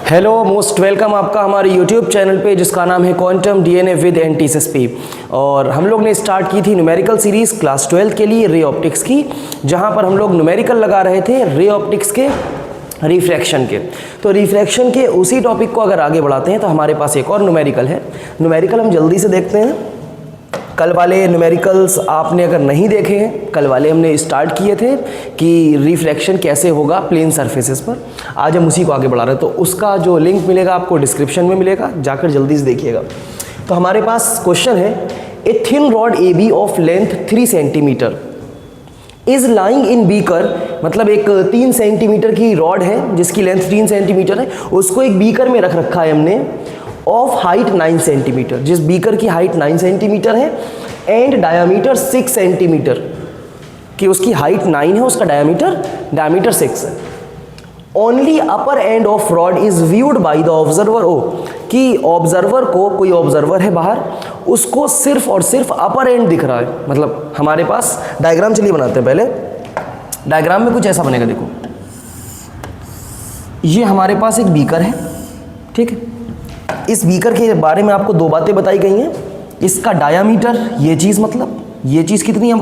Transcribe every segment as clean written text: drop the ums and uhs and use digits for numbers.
Hello, most welcome आपका हमारे YouTube channel पे जिसका नाम है क्वांटम डीएनए विद एनटीएसएसपी। और हम लोग ने स्टार्ट की थी न्यूमेरिकल सीरीज़ क्लास 12 के लिए रे ऑप्टिक्स की, जहां पर हम लोग न्यूमेरिकल लगा रहे थे रे ऑप्टिक्स के रिफ्रैक्शन के। तो रिफ्रैक्शन के उसी टॉपिक को अगर आगे बढ़ाते हैं तो हमारे पास एक और न्यूमेरिकल है। न्यूमेरिकल हम जल्दी से देखते हैं। कल वाले न्यूमेरिकल्स आपने अगर नहीं देखे हैं, कल वाले हमने स्टार्ट किए थे कि रिफ्रैक्शन कैसे होगा प्लेन सरफेसेस पर। आज हम उसी को आगे बढ़ा रहे हैं, तो उसका जो लिंक मिलेगा आपको डिस्क्रिप्शन में मिलेगा, जाकर जल्दी से देखिएगा। तो हमारे पास क्वेश्चन है, a thin rod A B of length 3 centimetre is lying in beaker, मतलब एक 3 सेंटीमीटर की रॉड है जिसकी लेंथ 3 सेंटीमीटर है, उसको एक बीकर में रख रखा है हमने, ऑफ हाइट 9 सेंटीमीटर, जिस बीकर की हाइट 9 सेंटीमीटर है एंड डायामीटर 6 सेंटीमीटर, कि उसकी हाइट 9 है, उसका डायामीटर 6 है। Only upper end of rod is viewed by the observer O, कि ऑब्जर्वर को, कोई ऑब्जर्वर है बाहर, उसको सिर्फ और सिर्फ अपर एंड दिख रहा है। मतलब हमारे पास डायग्राम, चलिए बनाते हैं। पहले डायग्राम में कुछ ऐसा बनेगा, देखो ये हमारे पास एक बीकर है, ठीक है। इस बीकर के बारे में आपको 2 बातें बताई गई हैं। इसका डायामीटर, ये चीज़, मतलब ये चीज़ कितनी है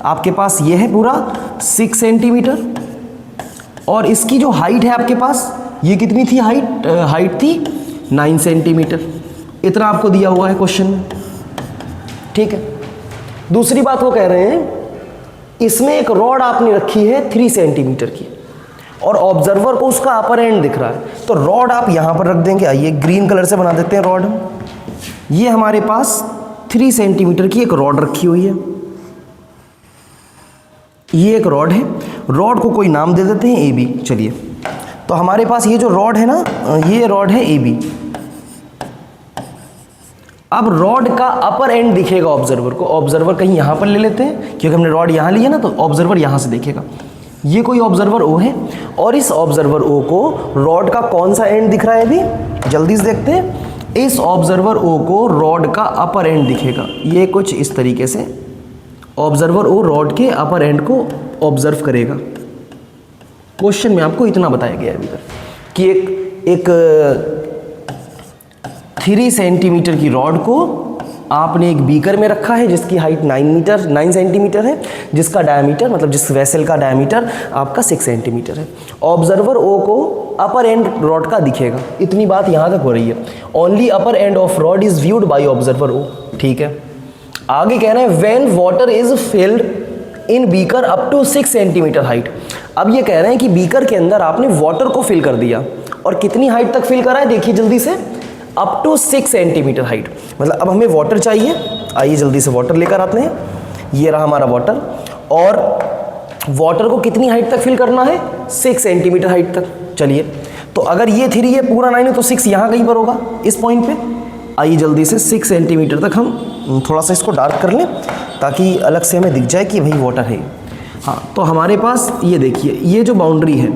आपके पास ये है पूरा 6 सेंटीमीटर, और इसकी जो हाइट है आपके पास, ये कितनी थी हाइट थी 9 सेंटीमीटर। इतना आपको दिया हुआ है क्वेश्चन में, ठीक है। दूसरी बात वो कह रहे हैं, इसमें एक रॉड आपने रखी है 3 सेंटीमीटर की, और ऑब्जर्वर को उसका अपर एंड दिख रहा है, तो रॉड आप यहां पर रख देंगे। आइए ग्रीन कलर से बना देते हैं रॉड। ये हमारे पास 3 सेंटीमीटर की एक रॉड रखी हुई है, ये एक रॉड है। रॉड को कोई नाम दे देते हैं ए बी। चलिए, तो हमारे पास ये जो रॉड है ना, ये रॉड है ए बी। अब रॉड का अपर एंड दिखेगा ऑब्जर्वर को। ऑब्जर्वर कहीं यहां पर ले लेते हैं, क्योंकि हमने रॉड यहां ली है ना, तो ऑब्जर्वर यहां से देखेगा। ये कोई ऑब्जर्वर ओ है, और इस ऑब्जर्वर ओ को रॉड का कौन सा एंड दिख रहा है अभी जल्दी से देखते हैं। इस ऑब्जर्वर ओ को रॉड का अपर एंड दिखेगा, ये कुछ इस तरीके से ऑब्जर्वर ओ रॉड के अपर एंड को ऑब्जर्व करेगा। क्वेश्चन में आपको इतना बताया गया है अभी तक कि एक 3 सेंटीमीटर की रॉड को आपने एक बीकर में रखा है जिसकी हाइट 9 सेंटीमीटर है, जिसका डायमीटर, मतलब जिस वेसल का डायमीटर आपका 6 सेंटीमीटर है। ऑब्जर्वर ओ को अपर एंड रॉड का दिखेगा। इतनी बात यहाँ तक हो रही है। Only upper end of rod is viewed by observer O, ठीक है। आगे कह रहे हैं when water is filled in beaker up to 6 centimetre height. अब ये कह रहे हैं कि बीकर के अंदर आपने वाटर को फिल कर दिया, और कितनी हाइट तक फिल करा है, देखिए जल्दी से, अप टू 6 सेंटीमीटर हाइट। मतलब अब हमें वाटर चाहिए। आइए जल्दी से वाटर लेकर आते हैं। ये रहा हमारा वाटर, और वाटर को कितनी हाइट तक फिल करना है, 6 सेंटीमीटर हाइट तक। चलिए, तो अगर ये 3 है, पूरा 9 है, तो 6 यहाँ कहीं पर होगा इस पॉइंट पे। आइए जल्दी से 6 सेंटीमीटर तक हम थोड़ा सा इसको डार्क कर लें, ताकि अलग से हमें दिख जाए कि भाई वाटर है। हाँ, तो हमारे पास ये देखिए, ये जो बाउंड्री है,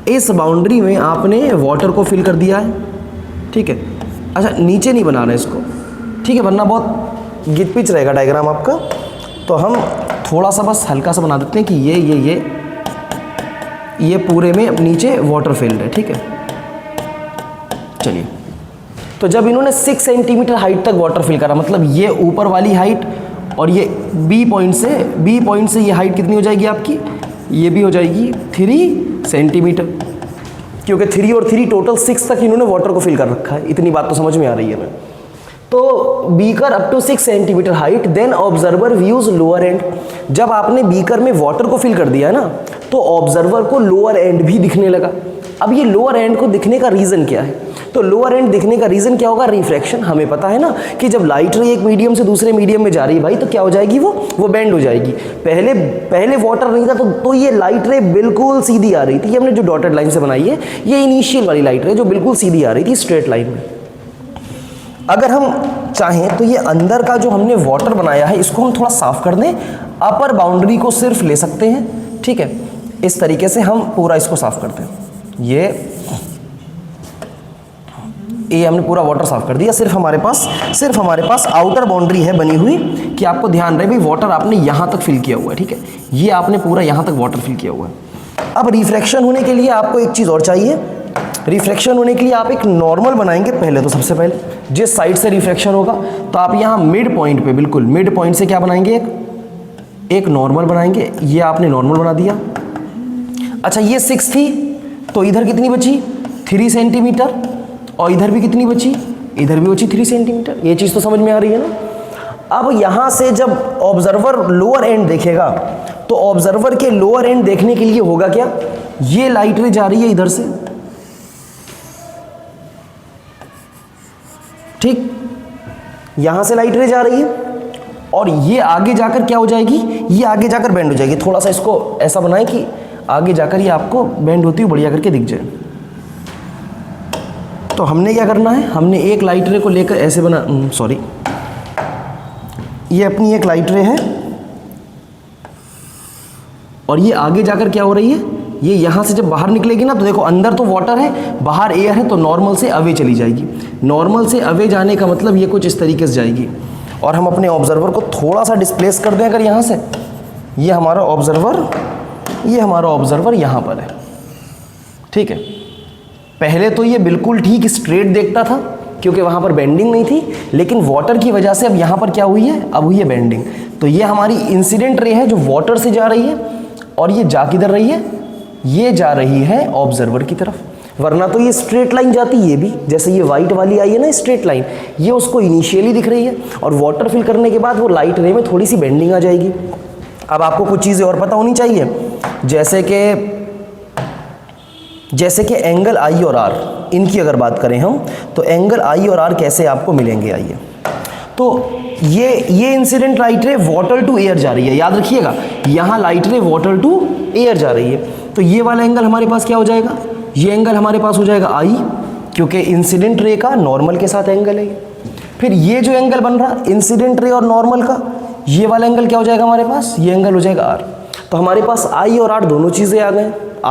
इस बाउंड्री में आपने वाटर को फिल कर दिया है, ठीक है। अच्छा, नीचे नहीं बना रहे इसको, ठीक है, वरना बहुत गिच पिच रहेगा डायग्राम आपका। तो हम थोड़ा सा बस हल्का सा बना देते हैं कि ये पूरे में नीचे वाटर फिल्ड है, ठीक है। चलिए, तो जब इन्होंने 6 सेंटीमीटर हाइट तक वाटर फिल करा, मतलब ये ऊपर वाली हाइट, और ये बी पॉइंट से ये हाइट कितनी हो जाएगी आपकी, ये भी हो जाएगी 3 सेंटीमीटर, क्योंकि 3 और 3 टोटल 6 तक इन्होंने वाटर को फिल कर रखा है। इतनी बात तो समझ में आ रही है हमें। तो beaker up to 6 centimetre height, then observer views lower end. जब आपने बीकर में वाटर को फिल कर दिया है ना, तो ऑब्जर्वर को लोअर एंड भी दिखने लगा। अब ये लोअर एंड को दिखने का रीज़न क्या है, तो लोअर एंड दिखने का रीज़न क्या होगा, रिफ्रैक्शन। हमें पता है ना कि जब लाइट रे एक मीडियम से दूसरे मीडियम में जा रही है भाई, तो क्या हो जाएगी, वो बेंड हो जाएगी। पहले वाटर नहीं था, तो ये लाइट रे बिल्कुल सीधी आ रही थी। हमने जो डॉटेड लाइन से बनाई है, ये इनिशियल वाली लाइट रे जो बिल्कुल सीधी आ रही थी स्ट्रेट लाइन में। अगर हम चाहें तो ये अंदर का जो हमने वाटर बनाया है, इसको हम थोड़ा साफ कर दें, अपर बाउंड्री को सिर्फ ले सकते हैं, ठीक है। इस तरीके से हम पूरा इसको साफ करते हैं। ये हमने पूरा वाटर साफ कर दिया। सिर्फ हमारे पास आउटर बाउंड्री है बनी हुई, कि आपको ध्यान रहे भाई वाटर आपने यहाँ तक फिल किया हुआ है, ठीक है। ये आपने पूरा यहाँ तक वाटर फिल किया हुआ है। अब रिफ्रैक्शन होने के लिए आपको एक चीज़ और चाहिए, रिफ्रैक्शन होने के लिए आप एक नॉर्मल बनाएंगे पहले, तो सबसे पहले जिस साइड से रिफ्रैक्शन होगा तो आप यहाँ मिड पॉइंट पे, बिल्कुल मिड पॉइंट से क्या बनाएंगे, एक नॉर्मल बनाएंगे। ये आपने नॉर्मल बना दिया। अच्छा ये 6 थी तो इधर कितनी बची 3 सेंटीमीटर, और इधर भी कितनी बची, इधर भी बची 3 सेंटीमीटर। ये चीज़ तो समझ में आ रही है ना। अब यहाँ से जब ऑब्जर्वर लोअर एंड देखेगा तो ऑब्जर्वर के लोअर एंड देखने के लिए होगा क्या, ये लाइट रे जा रही है इधर से, ठीक, यहां से लाइट रे जा रही है और ये आगे जाकर क्या हो जाएगी, ये आगे जाकर बेंड हो जाएगी। थोड़ा सा इसको ऐसा बनाएं कि आगे जाकर ये आपको बेंड होती हुई बढ़िया करके दिख जाए। तो हमने क्या करना है, हमने एक लाइट रे को लेकर ऐसे बना, सॉरी, ये अपनी एक लाइट रे है और ये आगे जाकर क्या हो रही है, ये यहाँ से जब बाहर निकलेगी ना तो देखो अंदर तो वाटर है, बाहर एयर है, तो नॉर्मल से अवे चली जाएगी। नॉर्मल से अवे जाने का मतलब ये कुछ इस तरीके से जाएगी। और हम अपने ऑब्जर्वर को थोड़ा सा डिस्प्लेस कर दें अगर यहाँ से, ये हमारा ऑब्जर्वर यहाँ पर है, ठीक है। पहले तो ये बिल्कुल ठीक स्ट्रेट देखता था क्योंकि वहाँ पर बेंडिंग नहीं थी, लेकिन वाटर की वजह से अब यहाँ पर क्या हुई है, अब हुई है बेंडिंग। तो ये हमारी इंसिडेंट रे है जो वाटर से जा रही है और ये जा किधर रही है, ये जा रही है ऑब्जर्वर की तरफ। वरना तो ये स्ट्रेट लाइन जाती, ये भी जैसे ये वाइट वाली आई है ना स्ट्रेट लाइन, ये उसको इनिशियली दिख रही है और वाटर फिल करने के बाद वो लाइट रे में थोड़ी सी बेंडिंग आ जाएगी। अब आपको कुछ चीज़ें और पता होनी चाहिए, जैसे कि एंगल आई और आर, इनकी अगर बात करें हम तो एंगल आई और आर कैसे आपको मिलेंगे। आइए, तो ये incident light ray water to air जा रही है, याद रखिएगा यहाँ light ray water to air जा रही है। तो ये वाला एंगल हमारे पास क्या हो जाएगा, ये एंगल हमारे पास हो जाएगा आई, क्योंकि इंसिडेंट रे का नॉर्मल के साथ एंगल है। फिर ये जो एंगल बन रहा इंसिडेंट रे और नॉर्मल का, ये वाला एंगल क्या हो जाएगा हमारे पास, ये एंगल हो जाएगा आर। तो हमारे पास आई और आर दोनों चीज़ें आ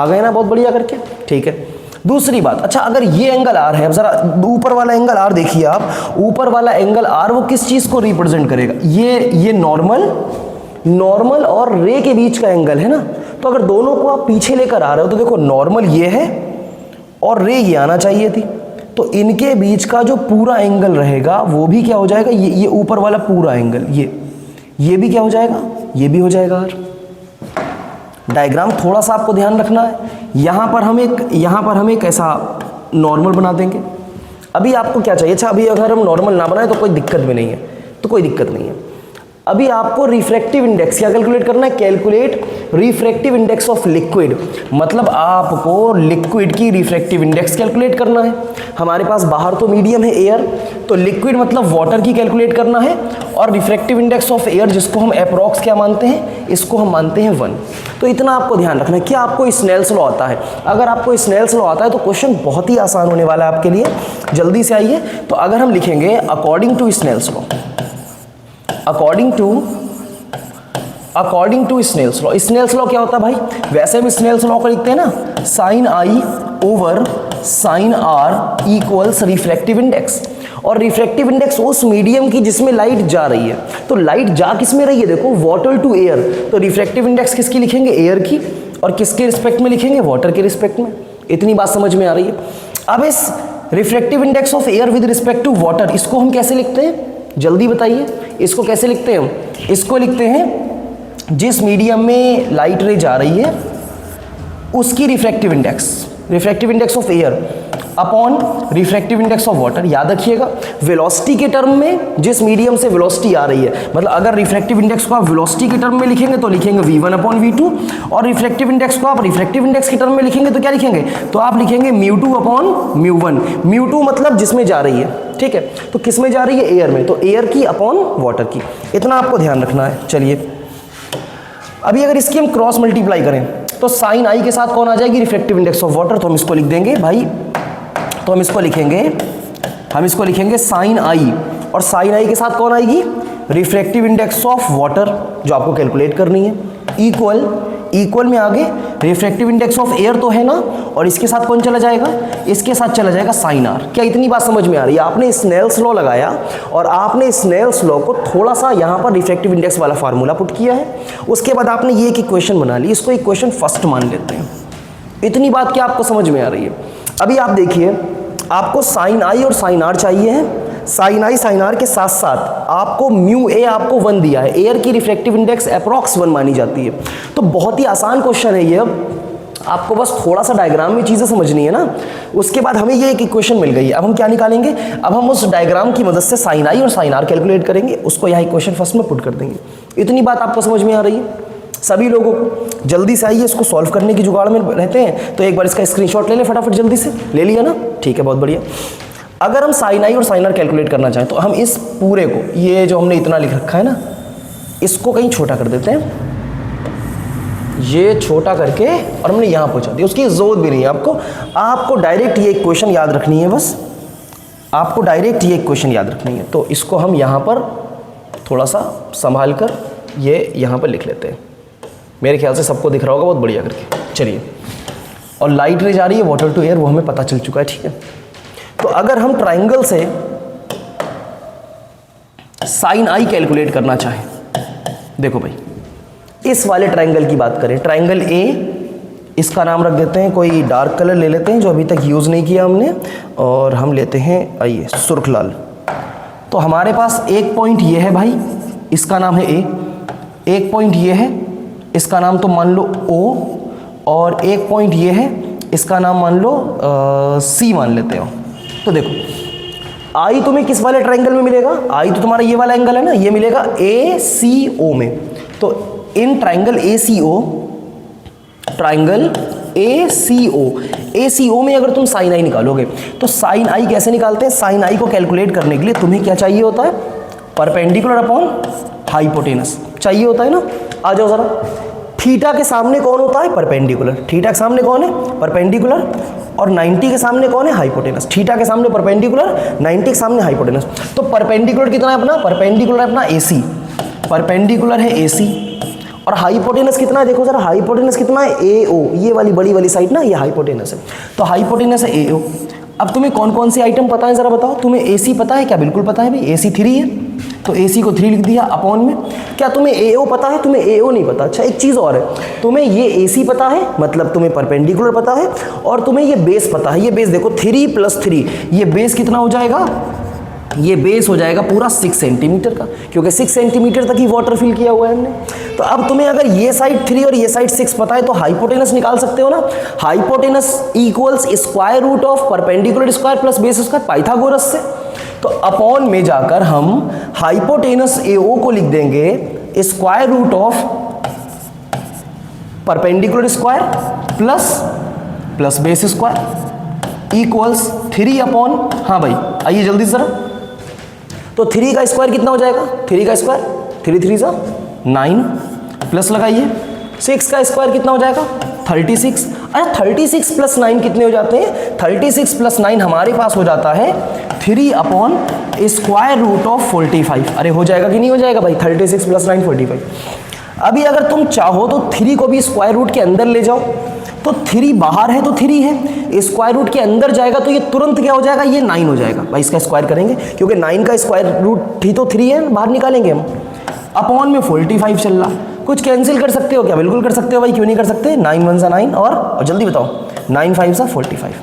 गए ना, बहुत बढ़िया करके, ठीक है। दूसरी बात, अच्छा अगर ये एंगल आर है, अब जरा ऊपर वाला एंगल आर देखिए आप, ऊपर वाला एंगल आर वो किस चीज़ को रिप्रेजेंट करेगा, ये नॉर्मल और रे के बीच का एंगल है ना। तो अगर दोनों को आप पीछे लेकर आ रहे हो तो देखो नॉर्मल ये है और रे ये आना चाहिए थी, तो इनके बीच का जो पूरा एंगल रहेगा वो भी क्या हो जाएगा, ये ऊपर वाला पूरा एंगल, ये भी क्या हो जाएगा, ये भी हो जाएगा आर। डायग्राम थोड़ा सा आपको ध्यान रखना है। यहाँ पर हम एक ऐसा नॉर्मल बना देंगे। अभी आपको क्या चाहिए, अच्छा अभी अगर हम नॉर्मल ना बनाए तो कोई दिक्कत भी नहीं है, तो कोई दिक्कत नहीं है। अभी आपको रिफ्रैक्टिव इंडेक्स क्या कैलकुलेट करना है, calculate refractive index of liquid, मतलब आपको लिक्विड की रिफ्रैक्टिव इंडेक्स कैलकुलेट करना है। हमारे पास बाहर तो मीडियम है एयर, तो लिक्विड मतलब वाटर की कैलकुलेट करना है। और रिफ्रैक्टिव इंडेक्स ऑफ एयर जिसको हम अप्रॉक्स क्या मानते हैं, इसको हम मानते हैं 1। तो इतना आपको ध्यान रखना है। क्या आपको स्नेल्स लॉ आता है? अगर आपको स्नेल्स लॉ आता है तो क्वेश्चन बहुत ही आसान होने वाला है आपके लिए। जल्दी से आइए, तो अगर हम लिखेंगे according to Snell's law, according to Snell's law. Snell's law क्या होता है भाई, वैसे हम स्नेल्स लॉ को लिखते हैं ना, sine i over sine r equals refractive index. और रिफ्रैक्टिव इंडेक्स उस मीडियम की जिसमें लाइट जा रही है, तो लाइट जा किस में रही है, देखो वाटर टू एयर, तो रिफ्रैक्टिव इंडेक्स किसकी लिखेंगे, एयर की, और किसके रिस्पेक्ट में लिखेंगे, वाटर के रिस्पेक्ट में। इतनी बात समझ में आ रही है। अब इस refractive index of air with respect to water, इसको हम कैसे लिखते हैं, जल्दी बताइए, इसको कैसे लिखते हैं हम? इसको लिखते हैं जिस मीडियम में लाइट रे जा रही है उसकी refractive index of air upon refractive index of water. याद रखिएगा, वेलोसिटी के टर्म में जिस मीडियम से वेलोसिटी आ रही है, मतलब अगर रिफ्रैक्टिव इंडेक्स को आप वेलोसिटी के टर्म में लिखेंगे तो लिखेंगे v1 अपॉन v2, और रिफ्रैक्टिव इंडेक्स को आप रिफ्रैक्टिव इंडेक्स के टर्म में लिखेंगे तो क्या लिखेंगे, तो आप लिखेंगे μ2 अपॉन μ1। μ2 मतलब जिसमें जा रही है, ठीक है, तो किस में जा रही है, एयर में, तो एयर की अपॉन वाटर की। इतना आपको ध्यान रखना है। चलिए अभी अगर इसकी हम क्रॉस मल्टीप्लाई करें तो साइन आई के साथ कौन आ जाएगी, रिफ्रैक्टिव इंडेक्स ऑफ वाटर। तो हम इसको लिख देंगे भाई, तो हम इसको लिखेंगे साइन आई, और साइन आई के साथ कौन आएगी, रिफ्रैक्टिव इंडेक्स ऑफ वाटर जो आपको कैलकुलेट करनी है, इक्वल में आगे रिफ्रैक्टिव इंडेक्स ऑफ एयर तो है ना, और इसके साथ कौन चला जाएगा, इसके साथ चला जाएगा साइन आर। क्या इतनी बात समझ में आ रही है? आपने स्नेल्स लॉ लगाया और आपने स्नेल्स लॉ को थोड़ा सा यहाँ पर रिफ्रैक्टिव इंडेक्स वाला फार्मूला पुट किया है, उसके बाद आपने ये एक इक्वेशन बना ली, इसको इक्वेशन फर्स्ट मान लेते हैं। इतनी बात क्या आपको समझ में आ रही है? अभी आप देखिए, आपको साइन आई और साइन आर चाहिए है। साइन आई साइन आर के साथ साथ आपको म्यू ए आपको 1 दिया है। एयर की रिफ्रैक्टिव इंडेक्स अप्रॉक्स 1 मानी जाती है। तो बहुत ही आसान क्वेश्चन है ये। अब आपको बस थोड़ा सा डायग्राम में चीज़ें समझनी है ना, उसके बाद हमें ये एक इक्वेशन मिल गई है। अब हम क्या निकालेंगे, अब हम उस डायग्राम की मदद से साइन आई और साइन आर कैलकुलेट करेंगे, उसको यहाँ इक्वेशन फर्स्ट में पुट कर देंगे। इतनी बात आपको समझ में आ रही है सभी लोगों को? जल्दी से आइए, इसको सॉल्व करने की जुगाड़ में रहते हैं, तो एक बार इसका स्क्रीनशॉट ले लें फटाफट, जल्दी से ले लिया ना, ठीक है, बहुत बढ़िया। अगर हम साइन आई और साइन आर कैलकुलेट करना चाहें तो हम इस पूरे को, ये जो हमने इतना लिख रखा है ना, इसको कहीं छोटा कर देते हैं, ये छोटा करके, और हमने यहाँ पहुँचा दिया। उसकी ज़रूरत भी नहीं है आपको डायरेक्ट ये इक्वेशन याद रखनी है, बस आपको डायरेक्ट ये इक्वेशन याद रखनी है। तो इसको हम यहाँ पर थोड़ा सा संभाल कर ये यहाँ पर लिख लेते हैं। मेरे ख्याल से सबको दिख रहा होगा बहुत बढ़िया करके। चलिए, और लाइट रे जा रही है वाटर टू एयर, वो हमें पता चल चुका है, ठीक है। तो अगर हम ट्राइंगल से साइन आई कैलकुलेट करना चाहें, देखो भाई, इस वाले ट्राइंगल की बात करें, ट्राइंगल ए, इसका नाम रख देते हैं, कोई डार्क कलर ले लेते हैं जो अभी तक यूज़ नहीं किया हमने, और हम लेते हैं, आइए, सुर्ख लाल। तो हमारे पास एक पॉइंट ये है भाई, इसका नाम है ए, एक पॉइंट ये है, इसका नाम तो मान लो ओ, और एक पॉइंट ये है, इसका नाम मान लो सी मान लेते हो। तो देखो, आई तुम्हें किस वाले ट्राइंगल में मिलेगा? आई तो तुम्हारा ये वाला एंगल है ना, ये मिलेगा ए सी ओ में। तो in triangle A C O, triangle A सी ओ में अगर तुम साइन आई निकालोगे, तो साइन आई कैसे निकालते हैं? साइन आई को कैलकुलेट करने के लिए तुम्हें क्या चाहिए होता है? परपेंडिकुलर अपॉन हाइपोटेनस चाहिए होता है ना। आ जाओ जरा, थीटा के सामने कौन होता है? परपेंडिकुलर। थीटा के सामने कौन है? परपेंडिकुलर। और 90 के सामने कौन है? हाइपोटेनस। थीटा के सामने परपेंडिकुलर, 90 के सामने हाइपोटेनस। तो परपेंडिकुलर कितना है अपना? परपेंडिकुलर है अपना AC, परपेंडिकुलर है AC। और हाइपोटेनस कितना है? देखो जरा, हाइपोटेनस कितना है? AO, ये वाली बड़ी वाली साइड ना, ये हाइपोटेनस है। तो हाइपोटेनस है AO। अब तुम्हें कौन कौन सी आइटम पता है जरा बताओ? तुम्हें AC पता है क्या? बिल्कुल पता है भाई, AC 3 है, तो AC को 3 लिख दिया अपॉन में। क्या तुम्हें AO पता है? तुम्हें AO नहीं पता। अच्छा, एक चीज़ और है, तुम्हें ये AC पता है, मतलब तुम्हें परपेंडिकुलर पता है, और तुम्हें ये बेस पता है। ये बेस देखो, 3 + 3, ये बेस कितना हो जाएगा? ये बेस हो जाएगा पूरा 6 सेंटीमीटर का, क्योंकि 6 सेंटीमीटर तक ही वाटर फिल किया हुआ है हमने। तो अब तुम्हें अगर ये साइड 3 और ये साइड 6 पता है, तो हाइपोटेनस निकाल सकते हो ना। Hypotenuse equals square root of perpendicular square plus base square, Pythagoras से। तो अपॉन में जाकर हम हाइपोटेनस AO को लिख देंगे square root of perpendicular square plus base square equals 3 upon, हाँ भाई आइए जल्दी से जरा, तो 3 का स्क्वायर कितना हो जाएगा? 3 का स्क्वायर 3 3 जा 9, प्लस लगाइए 6 का स्क्वायर कितना हो जाएगा? 36। अरे 36 + 9 कितने हो जाते हैं? 36 + 9 हमारे पास हो जाता है 3 अपॉन स्क्वायर रूट ऑफ 45। अरे हो जाएगा कि नहीं हो जाएगा भाई? 36 + 9 45। अभी अगर तुम चाहो तो 3 को भी स्क्वायर रूट के अंदर ले जाओ, तो 3 बाहर है तो 3 है, स्क्वायर रूट के अंदर जाएगा तो ये तुरंत क्या हो जाएगा? ये 9 हो जाएगा भाई। इसका स्क्वायर करेंगे, क्योंकि 9 का स्क्वायर रूट ही तो 3 है, बाहर निकालेंगे हम। अपॉन में 45 चल रहा, कुछ कैंसिल कर सकते हो क्या? बिल्कुल कर सकते हो भाई, क्यों नहीं कर सकते? 9 1 = 9, और जल्दी बताओ, 9 5 = 45।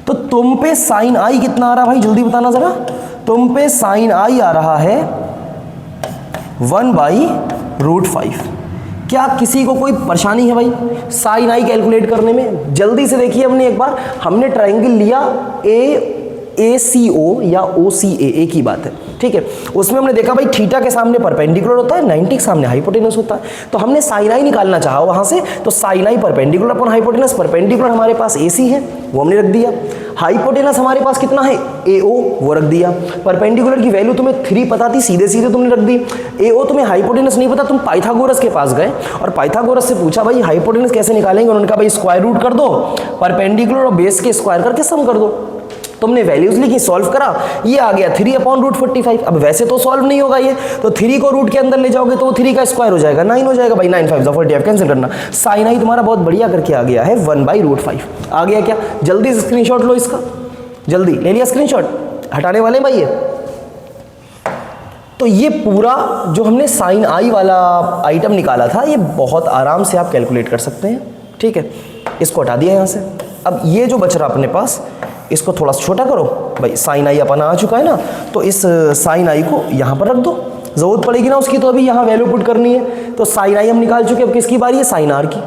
तो तुम पे साइन आई कितना आ रहा भाई? जल्दी बताना जरा। तुम पे साइन आई आ रहा है 1/√5। क्या किसी को कोई परेशानी है भाई साइन आई कैलकुलेट करने में? जल्दी से देखिए, हमने एक बार हमने ट्राइंगल लिया ACO या OCA, एक ही बात है, ठीक है। उसमें हमने देखा भाई थीटा के सामने परपेंडिकुलर होता है, 90 के सामने हाइपोटेनस होता है। तो हमने साइन आई निकालना चाहा वहाँ से, तो साइन आई परपेंडिकुलर अपॉन हाइपोटेनस, परपेंडिकुलर हमारे पास AC है, वो हमने रख दिया। हाइपोटेनस हमारे पास कितना है? AO, वो रख दिया। परपेंडिकुलर की वैल्यू तुम्हें 3 पता थी, सीधे सीधे तुमने रख दी। AO तुम्हें हाइपोटेनस नहीं पता, तुम पाइथागोरस के पास गए और पाइथागोरस से पूछा भाई हाइपोटेनस कैसे निकालेंगे? उन्होंने कहा भाई स्क्वायर रूट कर दो, परपेंडिकुलर और बेस के स्क्वायर करके सम कर दो। तुमने वैल्यूज लिखी, सॉल्व करा, ये आ गया 3 अपॉन √45। अब वैसे तो सॉल्व नहीं होगा ये, तो 3 को रूट के अंदर ले जाओगे तो वो 3 का स्क्वायर हो जाएगा, 9 हो जाएगा भाई। 9 5 = 45, कैंसिल करना। साइन आई तुम्हारा बहुत बढ़िया करके आ गया है 1/√5 आ गया। क्या जल्दी से स्क्रीनशॉट लो इसका, जल्दी ले लिया स्क्रीनशॉट, हटाने वाले भाई ये। तो ये पूरा जो हमने साइन आई वाला आइटम निकाला था, ये बहुत आराम से आप कैलकुलेट कर सकते हैं, ठीक है। इसको हटा दिया यहाँ से, अब ये जो बच रहा अपने पास, इसको थोड़ा सा छोटा करो भाई, साइन आई अपना आ चुका है ना, तो इस साइन आई को यहाँ पर रख दो, ज़रूरत पड़ेगी ना उसकी, तो अभी यहाँ वैल्यू पुट करनी है। तो साइन आई हम निकाल चुके, अब किसकी बारी है, साइन आर की।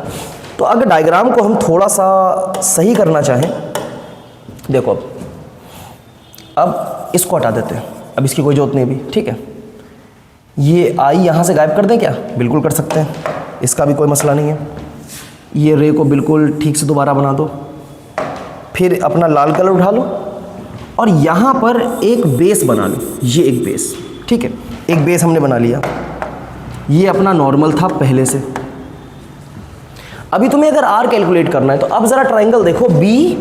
तो अगर डायग्राम को हम थोड़ा सा सही करना चाहें, देखो अब इसको हटा देते हैं, अब इसकी कोई जरूरत नहीं भी, ठीक है। ये आई यहाँ से गायब कर दें क्या, बिल्कुल कर सकते हैं, इसका भी कोई मसला नहीं है। ये रे को बिल्कुल ठीक से दोबारा बना दो, फिर अपना लाल कलर उठा लो और यहाँ पर एक बेस बना लो, ये एक बेस, ठीक है, एक बेस हमने बना लिया। ये अपना नॉर्मल था पहले से। अभी तुम्हें अगर आर कैलकुलेट करना है तो अब ज़रा ट्राइंगल देखो, बी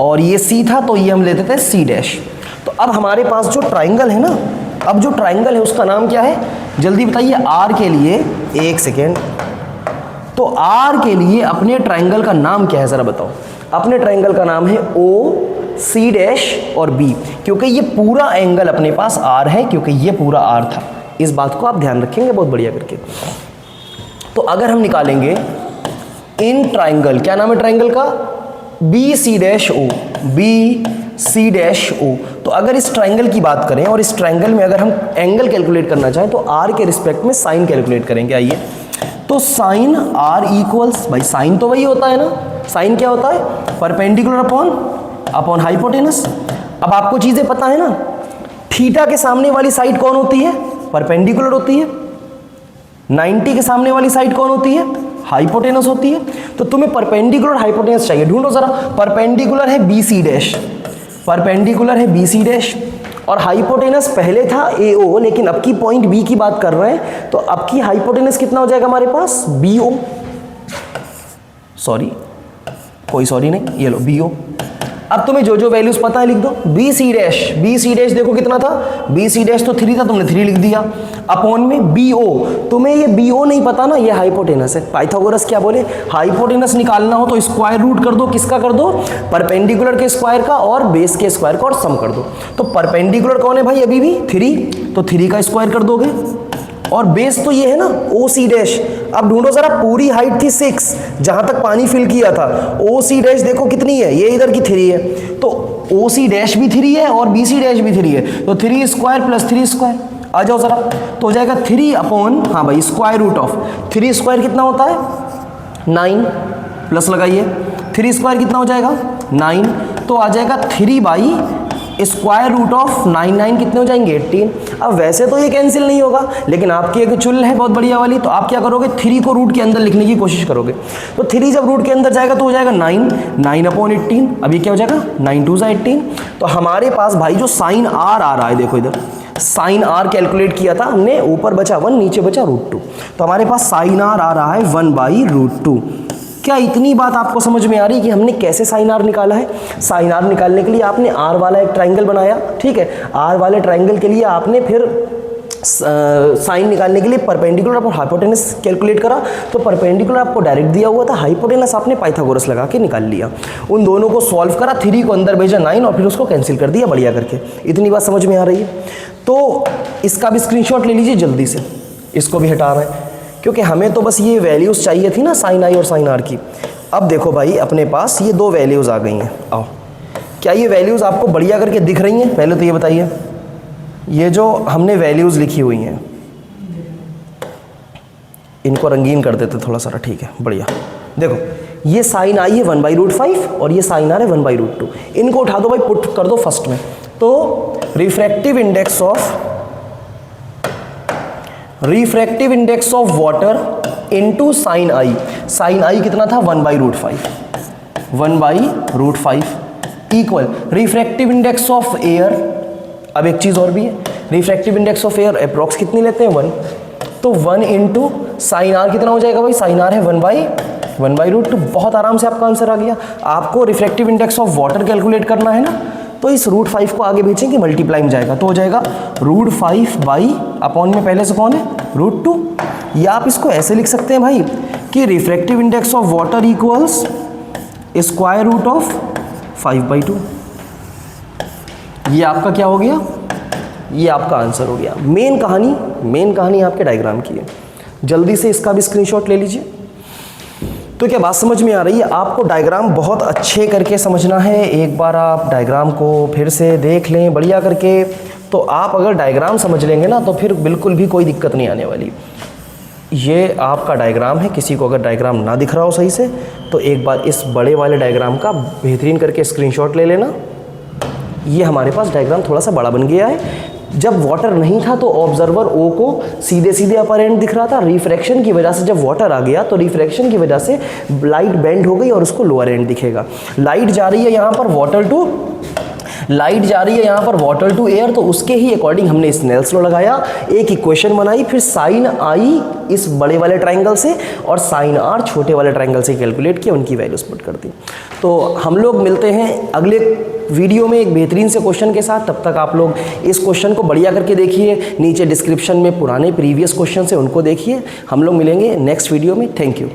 और ये सी था तो ये हम लेते थे सी डैश। तो अब हमारे पास जो ट्राइंगल है ना, अब जो ट्राइंगल है उसका नाम क्या है, जल्दी बताइए। आर के लिए, एक सेकेंड, तो आर के लिए अपने ट्राइंगल का नाम क्या है ज़रा बताओ। अपने ट्राइंगल का नाम है ओ, सी डैश और बी, क्योंकि ये पूरा एंगल अपने पास आर है, क्योंकि ये पूरा आर था। इस बात को आप ध्यान रखेंगे बहुत बढ़िया करके। तो अगर हम निकालेंगे इन ट्राइंगल, क्या नाम है ट्राइंगल का, B C dash O, B C dash O. तो अगर इस ट्राइंगल की बात करें और इस ट्राइंगल में अगर हम एंगल कैलकुलेट करना चाहें तो आर के रिस्पेक्ट में साइन कैलकुलेट करेंगे। आइए, तो साइन आर इक्वल्स, भाई साइन तो वही होता है ना, साइन क्या होता है, परपेंडिकुलर अपॉन हाइपोटेनस। अब आपको चीज़ें पता है ना, थीटा के सामने वाली साइड कौन होती है, परपेंडिकुलर होती है। 90 के सामने वाली साइड कौन होती है, हाइपोटेनस होती है। तो तुम्हें परपेंडिकुलर हाइपोटेनस चाहिए, ढूंढो जरा। परपेंडिकुलर है बी सी डैश, परपेंडिकुलर है बी सी डैश, और हाइपोटेनस पहले था ए ओ, लेकिन अब की पॉइंट बी की बात कर रहे हैं, तो अब की हाइपोटेनस कितना हो जाएगा हमारे पास, बी ओ, सॉरी कोई सॉरी नहीं, ये लो बी ओ। अब तुम्हें जो जो वैल्यूज पता है लिख दो। B C dash, B C dash देखो कितना था, बी सी डैश तो 3 था, तुमने 3 लिख दिया, अपॉन में बी ओ। तुम्हें ये बी ओ नहीं पता ना, ये हाइपोटेनस है। पाइथागोरस क्या बोले, हाइपोटेनस निकालना हो तो स्क्वायर रूट कर दो, किसका कर दो, परपेंडिकुलर के स्क्वायर का और बेस के स्क्वायर का, और सम कर दो। तो परपेंडिकुलर कौन है भाई, अभी भी 3, तो 3 का स्क्वायर कर दोगे, और बेस तो ये है ना ओ सी डैश। अब ढूंढो जरा, पूरी हाइट थी 6 जहां तक पानी फिल किया था, ओ सी डैश देखो कितनी है, ये इधर की 3 है, तो ओ सी डैश भी 3 है और बी सी डैश भी 3 है, तो 3 स्क्वायर प्लस 3 स्क्वायर, आ जाओ जरा, तो हो जाएगा 3 अपॉन, हाँ भाई स्क्वायर रूट ऑफ 3 स्क्वायर कितना होता है 9, प्लस लगाइए 3 स्क्वायर कितना हो जाएगा 9, तो आ जाएगा 3 बाई स्क्वायर रूट ऑफ 9 कितने हो जाएंगे 18। अब वैसे तो ये कैंसिल नहीं होगा, लेकिन आपकी एक चुल है बहुत बढ़िया वाली, तो आप क्या करोगे 3 को रूट के अंदर लिखने की कोशिश करोगे, तो 3 जब रूट के अंदर जाएगा तो हो जाएगा 9 अपॉन 18। अब ये क्या हो जाएगा 9 2 18। तो हमारे पास भाई जो साइन आर आ रहा है, देखो इधर साइन आर कैलकुलेट किया था हमने, ऊपर बचा 1 नीचे बचा √2, तो हमारे पास साइन आर आ रहा है 1/√2। क्या इतनी बात आपको समझ में आ रही है कि हमने कैसे साइन आर निकाला है। साइन आर निकालने के लिए आपने आर वाला एक ट्राइंगल बनाया, ठीक है, आर वाले ट्राइंगल के लिए आपने फिर साइन निकालने के लिए परपेंडिकुलर और हाइपोटेनस कैलकुलेट करा, तो परपेंडिकुलर आपको डायरेक्ट दिया हुआ था, हाइपोटेनस आपने पाइथागोरस लगा के निकाल लिया, उन दोनों को सॉल्व करा, 3 को अंदर भेजा 9 और फिर उसको कैंसिल कर दिया बढ़िया करके। इतनी बात समझ में आ रही है। तो इसका भी स्क्रीनशॉट ले लीजिए जल्दी से, इसको भी हटा रहे हैं क्योंकि हमें तो बस ये वैल्यूज़ चाहिए थी ना साइन आई और साइन आर की। अब देखो भाई अपने पास ये 2 वैल्यूज़ आ गई हैं, आओ क्या ये वैल्यूज़ आपको बढ़िया करके दिख रही हैं, पहले तो ये बताइए। ये जो हमने वैल्यूज़ लिखी हुई हैं इनको रंगीन कर देते थोड़ा सारा, ठीक है बढ़िया। देखो ये साइन आई है 1/√5 और ये साइन आर है 1/√2, इनको उठा दो भाई, पुट कर दो फर्स्ट में। तो refractive index of water into sine i, sine i कितना था 1/√5 equal refractive index of air. अब एक चीज़ और भी है, refractive index of air approx कितनी लेते हैं 1, तो 1 इंटू साइन आर कितना हो जाएगा भाई, साइन आर है 1/√2। बहुत आराम से आपका आंसर आ गया। आपको refractive index of water calculate करना है ना, तो इस √5 को आगे भेजेंगे मल्टीप्लाई में जाएगा, तो हो जाएगा √5 बाई अपॉन में पहले से कौन है √2। या आप इसको ऐसे लिख सकते हैं भाई कि refractive index of water equals square root of 5/2। ये आपका क्या हो गया, ये आपका आंसर हो गया। मेन कहानी आपके डायग्राम की है। जल्दी से इसका भी स्क्रीनशॉट ले लीजिए। तो क्या बात समझ में आ रही है? आपको डायग्राम बहुत अच्छे करके समझना है। एक बार आप डायग्राम को फिर से देख लें बढ़िया करके। तो आप अगर डायग्राम समझ लेंगे ना तो फिर बिल्कुल भी कोई दिक्कत नहीं आने वाली। ये आपका डायग्राम है। किसी को अगर डायग्राम ना दिख रहा हो सही से तो एक बार इस बड़े वाले डायग्राम का बेहतरीन करके स्क्रीनशॉट ले लेना। ये हमारे पास डायग्राम थोड़ा सा बड़ा बन गया है। जब वाटर नहीं था तो ऑब्जर्वर ओ को सीधे सीधे अपर एंड दिख रहा था। रिफ्रैक्शन की वजह से जब वाटर आ गया तो रिफ्रैक्शन की वजह से लाइट बेंड हो गई और उसको लोअर एंड दिखेगा। लाइट जा रही है यहाँ पर वाटर टू एयर, तो उसके ही अकॉर्डिंग हमने स्नेल्स लॉ लगाया, एक इक्वेशन बनाई, फिर साइन आई इस बड़े वाले ट्राइंगल से और साइन आर छोटे वाले ट्राइंगल से कैलकुलेट किया, उनकी वैल्यूज पुट कर दी। तो हम लोग मिलते हैं अगले वीडियो में एक बेहतरीन से क्वेश्चन के साथ। तब तक आप लोग इस क्वेश्चन को बढ़िया करके देखिए। नीचे डिस्क्रिप्शन में पुराने प्रीवियस क्वेश्चन है उनको देखिए। हम लोग मिलेंगे नेक्स्ट वीडियो में। Thank you.